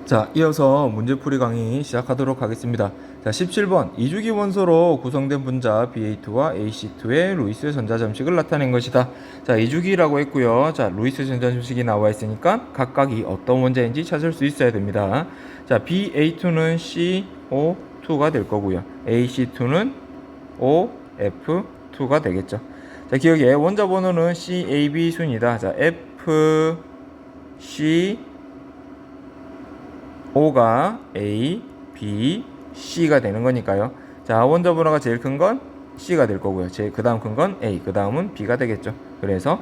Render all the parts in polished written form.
자, 이어서 문제풀이 강의 시작하도록 하겠습니다. 자, 17번 이주기 원소로 구성된 분자 BA2와 AC2의 루이스 전자점식을 나타낸 것이다. 자, 이주기라고 했고요. 자, 루이스 전자점식이 나와 있으니까 각각이 어떤 원자인지 찾을 수 있어야 됩니다. 자, BA2는 CO2가 될 거고요. AC2는 OF2가 되겠죠. 자, 기억에 원자 번호는 CAB 순이다. 자, FC O가 A, B, C가 되는 거니까요. 자, 원자 번호가 제일 큰 건 C가 될 거고요. 그 다음 큰 건 A, 그 다음은 B가 되겠죠. 그래서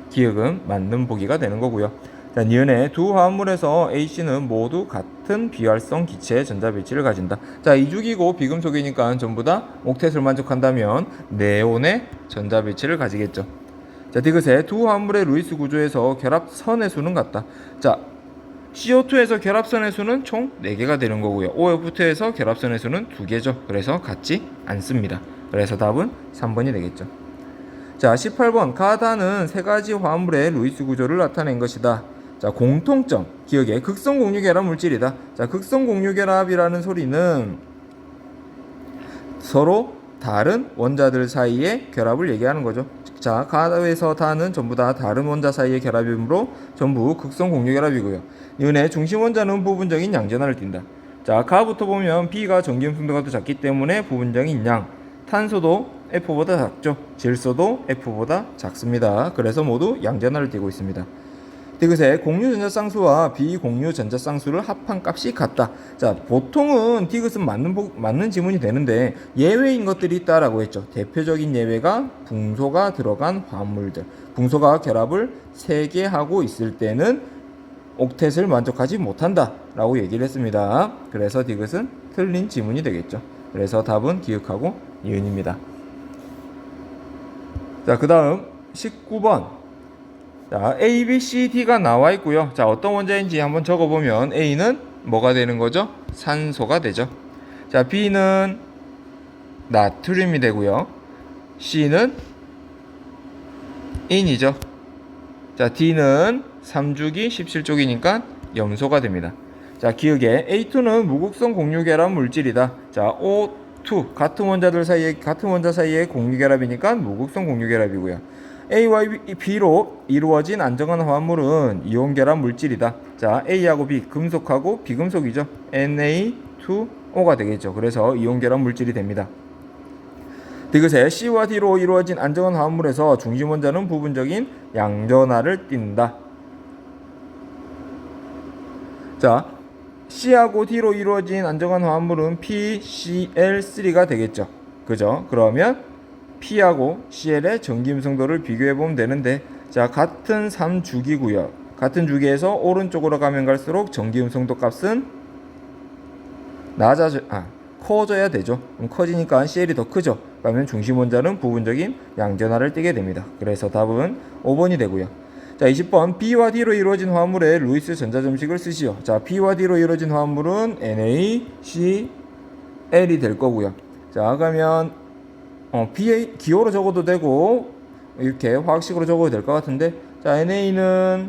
기억은 맞는 보기가 되는 거고요. 자, 니은의 두 화합물에서 AC는 모두 같은 비활성 기체의 전자배치를 가진다. 자, 이주기고 비금속이니까 전부 다 옥텟을 만족한다면 네온의 전자배치를 가지겠죠. 자, 디귿의 두 화합물의 루이스 구조에서 결합선의 수는 같다. 자, CO2에서 결합선의 수는 총 4개가 되는 거고요. OF2에서 결합선의 수는 2개죠. 그래서 같지 않습니다. 그래서 답은 3번이 되겠죠. 자, 18번 가다는 세 가지 화합물의 루이스 구조를 나타낸 것이다. 자, 공통점 기억에 극성 공유결합 물질이다. 자, 극성 공유결합이라는 소리는 서로 다른 원자들 사이의 결합을 얘기하는 거죠. 자, 가에서 다는 전부 다 다른 원자 사이의 결합이므로 전부 극성 공유결합이고요. 이은의 중심 원자는 부분적인 양전하를 띈다. 자, 가부터 보면 B가 전기음성도가 더 작기 때문에 부분적인 양. 탄소도 F보다 작죠. 질소도 F보다 작습니다. 그래서 모두 양전하를 띠고 있습니다. 디귿의 공유 전자쌍수와 비공유 전자쌍수를 합한 값이 같다. 자, 보통은 디귿은 맞는 지문이 되는데 예외인 것들이 있다라고 했죠. 대표적인 예외가 붕소가 들어간 화합물들. 붕소가 결합을 3개 하고 있을 때는 옥텟을 만족하지 못한다 라고 얘기를 했습니다. 그래서 디귿은 틀린 지문이 되겠죠. 그래서 답은 기억하고 이은입니다. 자, 그 다음 19번 자, A, B, C, D가 나와 있고요. 자, 어떤 원자인지 한번 적어보면 A는 뭐가 되는 거죠? 산소가 되죠. 자, B는 나트륨이 되고요. C는 인이죠. 자, D는 3주기 17쪽이니까 염소가 됩니다. 자, 기억에 A2는 무극성 공유결합 물질이다. 자, O2 같은 원자 사이의 공유결합이니까 무극성 공유결합이고요. A와 B로 이루어진 안정한 화합물은 이온결합 물질이다. 자, A하고 B, 금속하고 비금속이죠. Na2O가 되겠죠. 그래서 이온결합 물질이 됩니다. 디귿의 C와 D로 이루어진 안정한 화합물에서 중심 원자는 부분적인 양전하를 띈다. 자, C하고 D로 이루어진 안정한 화합물은 PCl3가 되겠죠. 그죠? 그러면 P하고 Cl의 전기음성도를 비교해보면 되는데, 자, 같은 3주기고요. 같은 주기에서 오른쪽으로 가면 갈수록 전기음성도 값은 커져야 되죠. 그럼 커지니까 Cl이 더 크죠. 그러면 중심 원자는 부분적인 양전하를 띠게 됩니다. 그래서 답은 5번이 되고요. 자, 20번 B와 D로 이루어진 화합물의 루이스 전자점식을 쓰시오. 자, B와 D로 이루어진 화합물은 NaCl이 될 거고요. 자, 그러면 B의 기호로 적어도 되고 이렇게 화학식으로 적어도 될 것 같은데, 자, NA는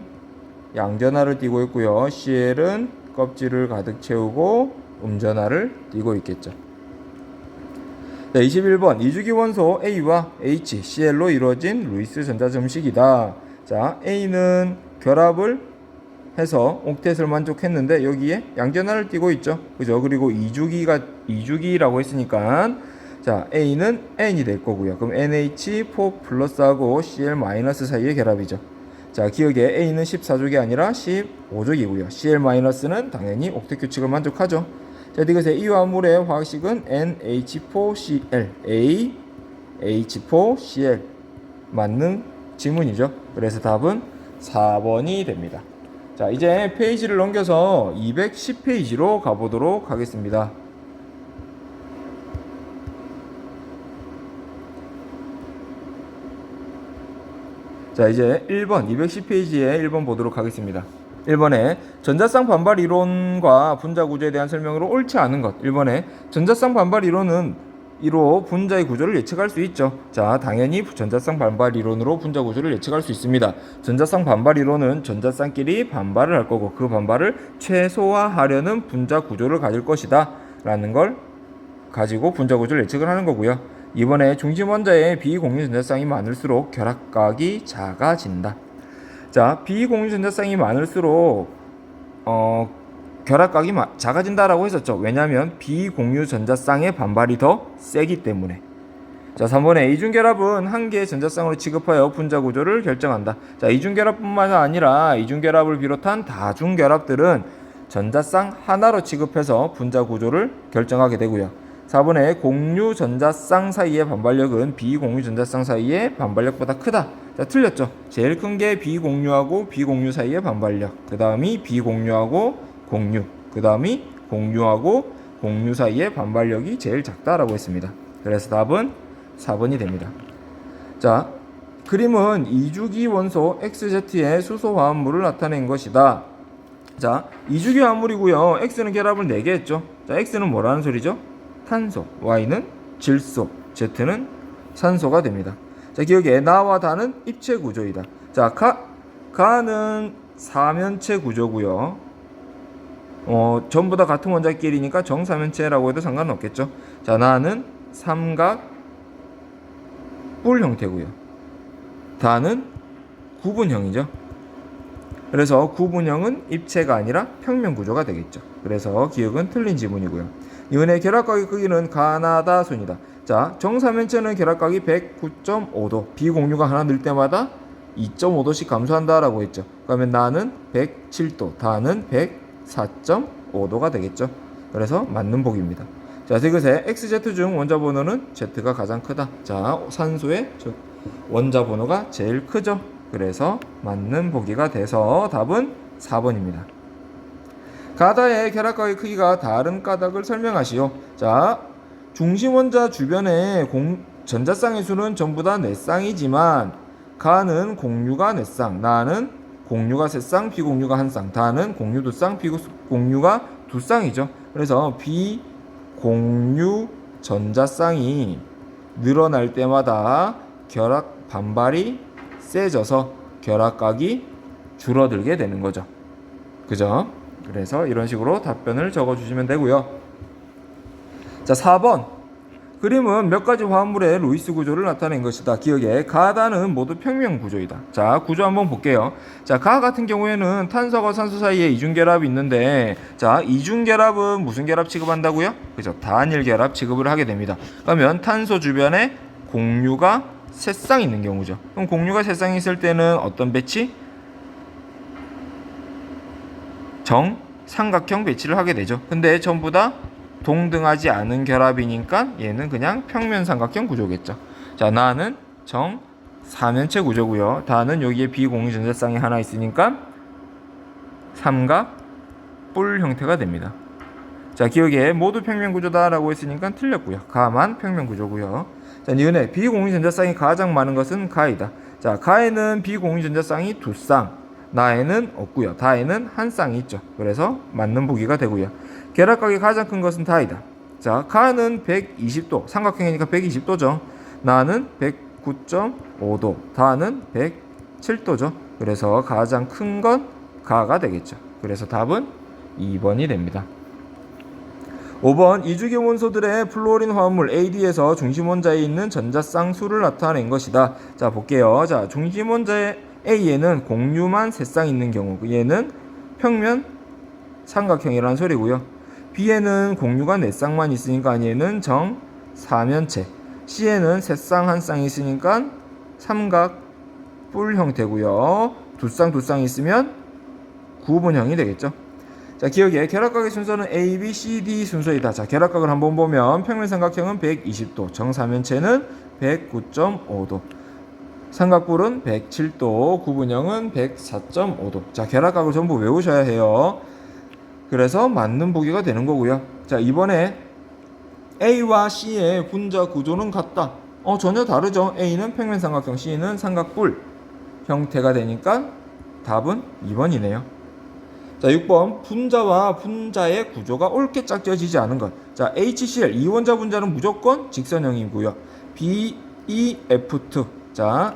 양전하를 띠고 있고요. Cl은 껍질을 가득 채우고 음전하를 띠고 있겠죠. 자, 21번 이주기 원소 A와 HCl로 이루어진 루이스 전자점식이다. 자, A는 결합을 해서 옥텟을 만족했는데 여기에 양전하를 띠고 있죠. 그죠? 그리고 이주기라고 했으니까 자, A는 N이 될 거고요. 그럼 NH4 플러스하고 Cl 마이너스 사이의 결합이죠. 자, 기억에 A는 14족이 아니라 15족이고요. Cl 마이너스는 당연히 옥텟 규칙을 만족하죠. 자, 디귿의 이 화합물의 화학식은 NH4Cl, AH4Cl 맞는 지문이죠. 그래서 답은 4번이 됩니다. 자, 이제 페이지를 넘겨서 210페이지로 가보도록 하겠습니다. 자, 이제 1번 210페이지에 1번 보도록 하겠습니다. 1번에 전자쌍 반발 이론과 분자 구조에 대한 설명으로 옳지 않은 것. 1번에 전자쌍 반발 이론은 이로 분자의 구조를 예측할 수 있죠. 자, 당연히 전자쌍 반발 이론으로 분자 구조를 예측할 수 있습니다. 전자쌍 반발 이론은 전자쌍끼리 반발을 할 거고 그 반발을 최소화하려는 분자 구조를 가질 것이다 라는 걸 가지고 분자 구조를 예측을 하는 거고요. 이번에 중심 원자의 비공유 전자쌍이 많을수록 결합각이 작아진다. 자, 비공유 전자쌍이 많을수록 결합각이 작아진다라고 했었죠. 왜냐하면 비공유 전자쌍의 반발이 더 세기 때문에. 자, 3번에 이중결합은 한 개의 전자쌍으로 취급하여 분자 구조를 결정한다. 자, 이중결합뿐만 아니라 이중결합을 비롯한 다중결합들은 전자쌍 하나로 취급해서 분자 구조를 결정하게 되고요. 4번에 공유 전자쌍 사이의 반발력은 비공유 전자쌍 사이의 반발력보다 크다. 자, 틀렸죠. 제일 큰 게 비공유하고 비공유 사이의 반발력. 그 다음이 비공유하고 공유. 그 다음이 공유하고 공유 사이의 반발력이 제일 작다라고 했습니다. 그래서 답은 4번이 됩니다. 자, 그림은 이주기 원소 XZ의 수소 화합물을 나타낸 것이다. 자, 이주기 화합물이고요. X는 결합을 4개 했죠. 자, X는 뭐라는 소리죠? 탄소, Y는 질소, Z는 산소가 됩니다. 자, 기억에 나와 다는 입체 구조이다. 자, 가는 사면체 구조고요. 전부 다 같은 원자끼리니까 정사면체라고 해도 상관없겠죠. 자, 나는 삼각 뿔 형태고요. 다는 구분형이죠. 그래서 구분형은 입체가 아니라 평면 구조가 되겠죠. 그래서 기억은 틀린 지문이고요. 이번에 결합각의 크기는 가나다순이다. 자, 정사면체는 결합각이 109.5도, 비공유가 하나 늘 때마다 2.5도씩 감소한다라고 했죠. 그러면 나는 107도, 다는 104.5도가 되겠죠. 그래서 맞는 복입니다. 자, 이것에 XZ 중 원자 번호는 Z가 가장 크다. 자, 산소의 원자 번호가 제일 크죠. 그래서 맞는 보기가 돼서 답은 4번입니다. 가다의 결합각의 크기가 다른 까닭을 설명하시오. 자, 중심 원자 주변의 전자쌍의 수는 전부 다 4쌍이지만 가는 공유가 4쌍, 나는 공유가 3쌍, 비공유가 1쌍, 다는 공유 2쌍, 비공유가 2쌍이죠. 그래서 비공유 전자쌍이 늘어날 때마다 결합 반발이 세져서 결합각이 줄어들게 되는 거죠. 그죠? 그래서 이런 식으로 답변을 적어주시면 되고요. 자, 4번. 그림은 몇 가지 화합물의 루이스 구조를 나타낸 것이다. 기억에 가다는 모두 평면 구조이다. 자, 구조 한번 볼게요. 자, 가 같은 경우에는 탄소와 산소 사이에 이중결합이 있는데, 자, 이중결합은 무슨 결합 취급한다고요? 그죠? 단일 결합 취급을 하게 됩니다. 그러면 탄소 주변에 공유가 3쌍 있는 경우죠. 그럼 공유가 3쌍 있을 때는 어떤 배치? 정삼각형 배치를 하게 되죠. 근데 전부 다 동등하지 않은 결합이니까 얘는 그냥 평면 삼각형 구조겠죠. 자, 나는 정사면체 구조고요. 다는 여기에 비공유 전자쌍이 하나 있으니까 삼각 뿔 형태가 됩니다. 자, 기억에 모두 평면 구조다라고 했으니까 틀렸고요. 가만 평면 구조고요. 자, 니은에 비공유 전자쌍이 가장 많은 것은 가이다. 자, 가에는 비공유 전자쌍이 2쌍, 나에는 없고요. 다에는 1쌍이 있죠. 그래서 맞는 보기가 되고요. 결합각이 가장 큰 것은 다이다. 자, 가는 120도, 삼각형이니까 120도죠. 나는 109.5도, 다는 107도죠. 그래서 가장 큰 건 가가 되겠죠. 그래서 답은 2번이 됩니다. 5번 이주기 원소들의 플루오린 화합물 AD에서 중심 원자에 있는 전자쌍 수를 나타낸 것이다. 자, 볼게요. 자, 중심 원자의 A에는 공유만 3쌍 있는 경우, 얘는 평면 삼각형이라는 소리고요. B에는 공유가 4쌍만 있으니까 얘는 정사면체, C에는 3쌍 1쌍 있으니까 삼각 뿔 형태고요. 2쌍 있으면 구분형이 되겠죠. 자, 기억에 결합각의 순서는 A, B, C, D 순서이다. 자, 결합각을 한번 보면 평면 삼각형은 120도, 정사면체는 109.5도, 삼각뿔은 107도, 구분형은 104.5도. 자, 결합각을 전부 외우셔야 해요. 그래서 맞는 보기가 되는 거고요. 자, 이번에 A와 C의 분자 구조는 같다. 전혀 다르죠. A는 평면 삼각형, C는 삼각뿔 형태가 되니까 답은 2번이네요. 자, 6번 분자와 분자의 구조가 옳게 짝지어지지 않은 것. 자, HCl 이원자 분자는 무조건 직선형이고요. BeF2. 자,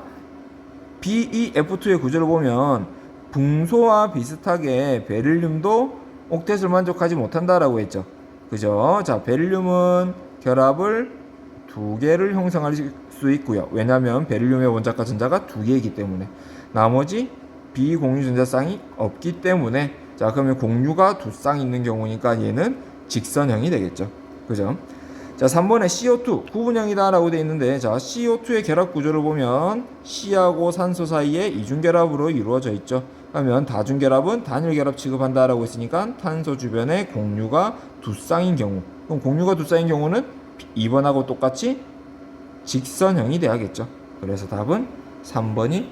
BeF2의 구조를 보면 붕소와 비슷하게 베릴륨도 옥텟을 만족하지 못한다라고 했죠. 그죠? 자, 베릴륨은 결합을 두 개를 형성할 수 있고요. 왜냐하면 베릴륨의 원자과 전자가 두 개이기 때문에. 나머지 비공유 전자쌍이 없기 때문에. 자, 그러면 공유가 두 쌍 있는 경우니까 얘는 직선형이 되겠죠. 그죠? 자, 3번에 CO2 구분형이다 라고 되어 있는데, 자, CO2의 결합 구조를 보면 C하고 산소 사이에 이중결합으로 이루어져 있죠. 그러면 다중결합은 단일결합 취급한다 라고 했으니까 탄소 주변에 공유가 두 쌍인 경우, 그럼 공유가 두 쌍인 경우는 2번하고 똑같이 직선형이 돼야겠죠. 그래서 답은 3번이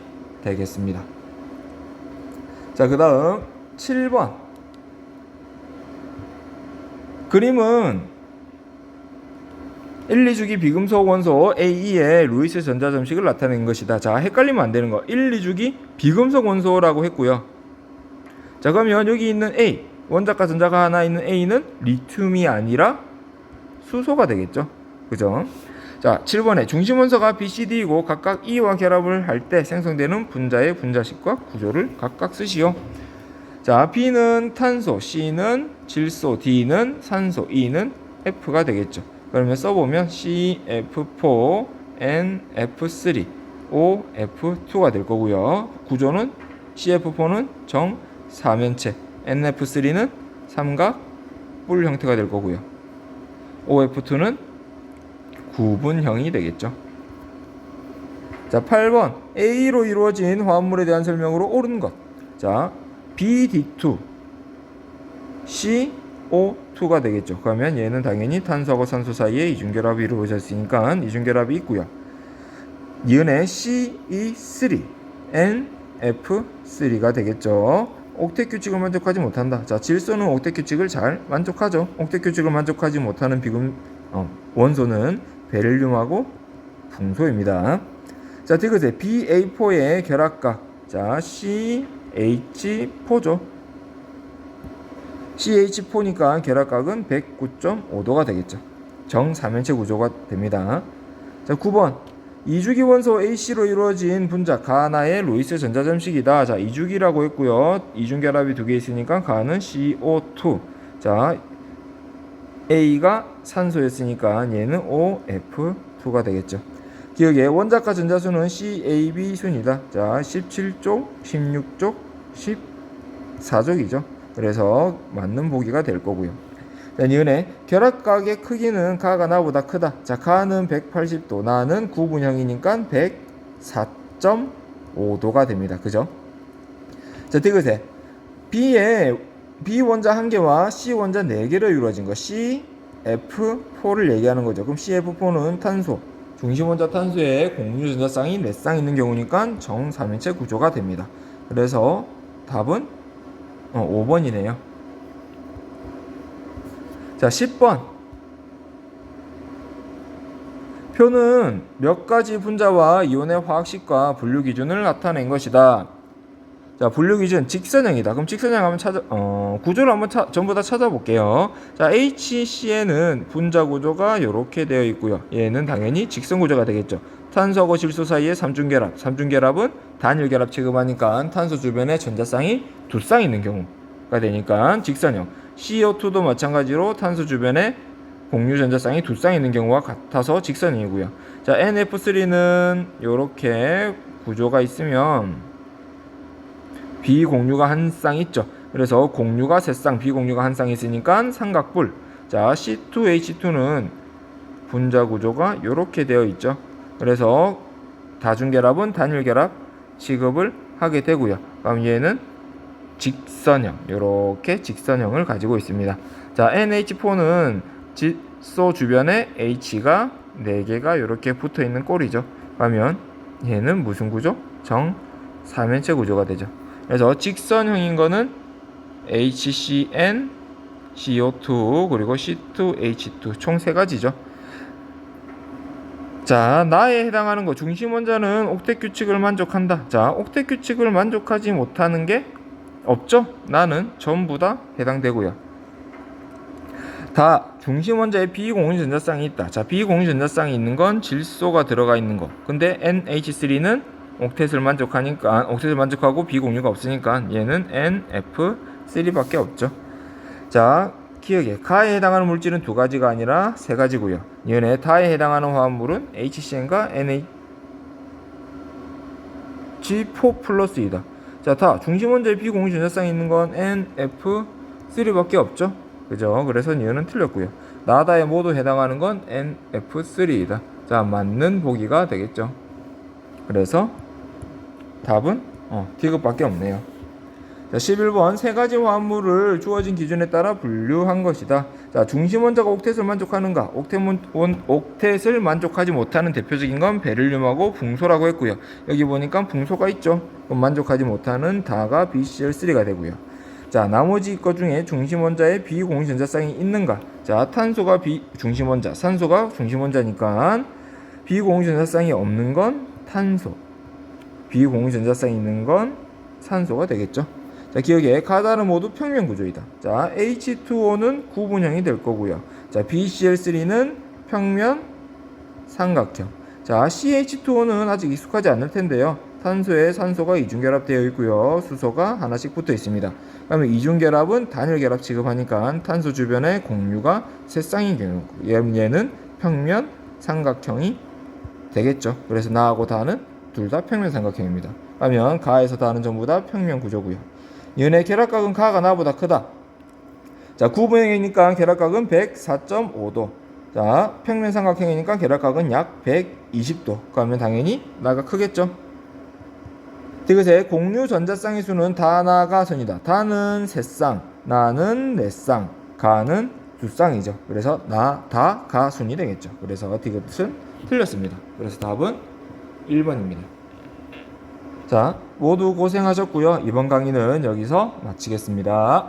되겠습니다. 자, 그 다음 7번 그림은 1, 2주기 비금속 원소 A의 루이스 전자 점식을 나타낸 것이다. 자, 헷갈리면 안 되는 거. 1, 2주기 비금속 원소라고 했고요. 자, 그러면 여기 있는 A, 원자과 전자가 하나 있는 A는 리튬이 아니라 수소가 되겠죠. 그죠? 자, 7번에 중심 원소가 B, C, D이고 각각 E와 결합을 할 때 생성되는 분자의 분자식과 구조를 각각 쓰시오. 자, B는 탄소, C는 질소, D는 산소, E는 F가 되겠죠. 그러면 써보면 CF4, NF3, OF2가 될 거고요. 구조는 CF4는 정사면체, NF3는 삼각 뿔 형태가 될 거고요. OF2는 구분형이 되겠죠. 자, 8번 A로 이루어진 화합물에 대한 설명으로 옳은 것. 자, BD2, CO2가 되겠죠. 그러면 얘는 당연히 탄소하고 산소 사이에 이중결합이 이루어졌으니까 이중결합이 있고요. 니은의 CE3, NF3가 되겠죠. 옥텟 규칙을 만족하지 못한다. 자, 질소는 옥텟 규칙을 잘 만족하죠. 옥텟 규칙을 만족하지 못하는 원소는 베릴륨하고 붕소입니다. 자, 디귿의 BA4의 결합각. 자, CH4죠. CH4니까 결합각은 109.5도가 되겠죠. 정사면체 구조가 됩니다. 자, 9번 2주기 원소 AC로 이루어진 분자 가나의 루이스 전자점식이다. 자, 2주기라고 했고요. 이중결합이 두 개 있으니까 가는 CO2. 자, A가 산소였으니까 얘는 OF2가 되겠죠. 기억에 원자과 전자수는 CAB 순이다. 자, 17쪽, 16쪽, 14족이죠. 그래서 맞는 보기가 될 거고요. 자, 니은의 결합각의 크기는 가가 나보다 크다. 자, 가는 180도, 나는 구분형이니까 104.5도가 됩니다. 그죠? 자, 디귿에 B 원자 1개와 C 원자 4개로 이루어진 거 CF4를 얘기하는 거죠. 그럼 CF4는 탄소, 중심 원자 탄소에 공유 전자쌍이 4쌍 있는 경우니까 정사면체 구조가 됩니다. 그래서 답은 5번이네요. 자, 10번 표는 몇 가지 분자와 이온의 화학식과 분류 기준을 나타낸 것이다. 자, 분류 기준 직선형이다. 그럼 직선형 한번 구조를 한번 전부 다 찾아볼게요. 자, HCn은 분자 구조가 이렇게 되어 있고요. 얘는 당연히 직선 구조가 되겠죠. 탄소하고 질소 사이에 삼중결합. 삼중결합은 단일결합 취급하니까 탄소 주변에 전자쌍이 두 쌍 있는 경우가 되니까 직선형. CO2도 마찬가지로 탄소 주변에 공유 전자쌍이 두 쌍 있는 경우와 같아서 직선형이고요. 자, NF3는 이렇게 구조가 있으면 비공유가 한 쌍 있죠. 그래서 공유가 세 쌍, 비공유가 한 쌍 있으니까 삼각뿔. 자, C2H2는 분자 구조가 이렇게 되어 있죠. 그래서 다중결합은 단일결합 취급을 하게 되고요. 그럼 얘는 직선형, 이렇게 직선형을 가지고 있습니다. 자, NH4는 질소 주변에 H가 4개가 이렇게 붙어 있는 꼴이죠. 그러면 얘는 무슨 구조? 정사면체 구조가 되죠. 그래서 직선형인 거는 HCN, CO2 그리고 C2H2 총 3가지죠. 자, 나에 해당하는 거 중심 원자는 옥텟 규칙을 만족한다. 자, 옥텟 규칙을 만족하지 못하는 게 없죠? 나는 전부 다 해당되고요. 다 중심 원자에 비공유 전자쌍이 있다. 자, 비공유 전자쌍이 있는 건 질소가 들어가 있는 거. 근데 NH3는 옥텟을 만족하고 비공유가 없으니까 얘는 NF3밖에 없죠. 자, 기억해. 가에 해당하는 물질은 두 가지가 아니라 세 가지고요. 얘네 다에 해당하는 화합물은 HCn과 NH4 플러스이다. 자, 다 중심 원자에 비공유 전자쌍이 있는 건 NF3밖에 없죠. 그죠? 그래서 얘는 틀렸고요. 나다에 모두 해당하는 건 NF3이다. 자, 맞는 보기가 되겠죠. 그래서 답은 D급밖에 없네요. 자, 11번 세 가지 화합물을 주어진 기준에 따라 분류한 것이다. 자, 중심 원자가 옥텟을 만족하는가? 옥텟을 만족하지 못하는 대표적인 건 베릴륨하고 붕소라고 했고요. 여기 보니까 붕소가 있죠. 그럼 만족하지 못하는 다가 BCl3가 되고요. 자, 나머지 것 중에 중심 원자에 비공유 전자쌍이 있는가? 자, 탄소가 중심 원자, 산소가 중심 원자니까 비공유 전자쌍이 없는 건 탄소, 비공유 전자쌍이 있는 건 산소가 되겠죠. 자, 기억에 가다는 모두 평면 구조이다. 자, H2O는 구분형이 될 거고요. 자, BCl3는 평면 삼각형. 자, CH2O는 아직 익숙하지 않을 텐데요. 탄소에 산소가 이중결합되어 있고요. 수소가 하나씩 붙어 있습니다. 그러면 이중결합은 단일결합 취급하니까 탄소 주변에 공유가 세 쌍인 경우고 얘는 평면 삼각형이 되겠죠. 그래서 나하고 다는 둘 다 평면 삼각형입니다. 그러면 가에서 다는 전부 다 평면 구조고요. 얘네 결합각은 가가 나보다 크다. 자, 구분형이니까 결합각은 104.5도. 자, 평면 삼각형이니까 결합각은 약 120도. 그러면 당연히 나가 크겠죠. 디귿의 공유 전자쌍의 수는 다나가선이다. 다는 3쌍, 나는 4쌍, 가는 2쌍이죠. 그래서 다 가순이 되겠죠. 그래서 디귿은 틀렸습니다. 그래서 답은 1번입니다. 자, 모두 고생하셨고요. 이번 강의는 여기서 마치겠습니다.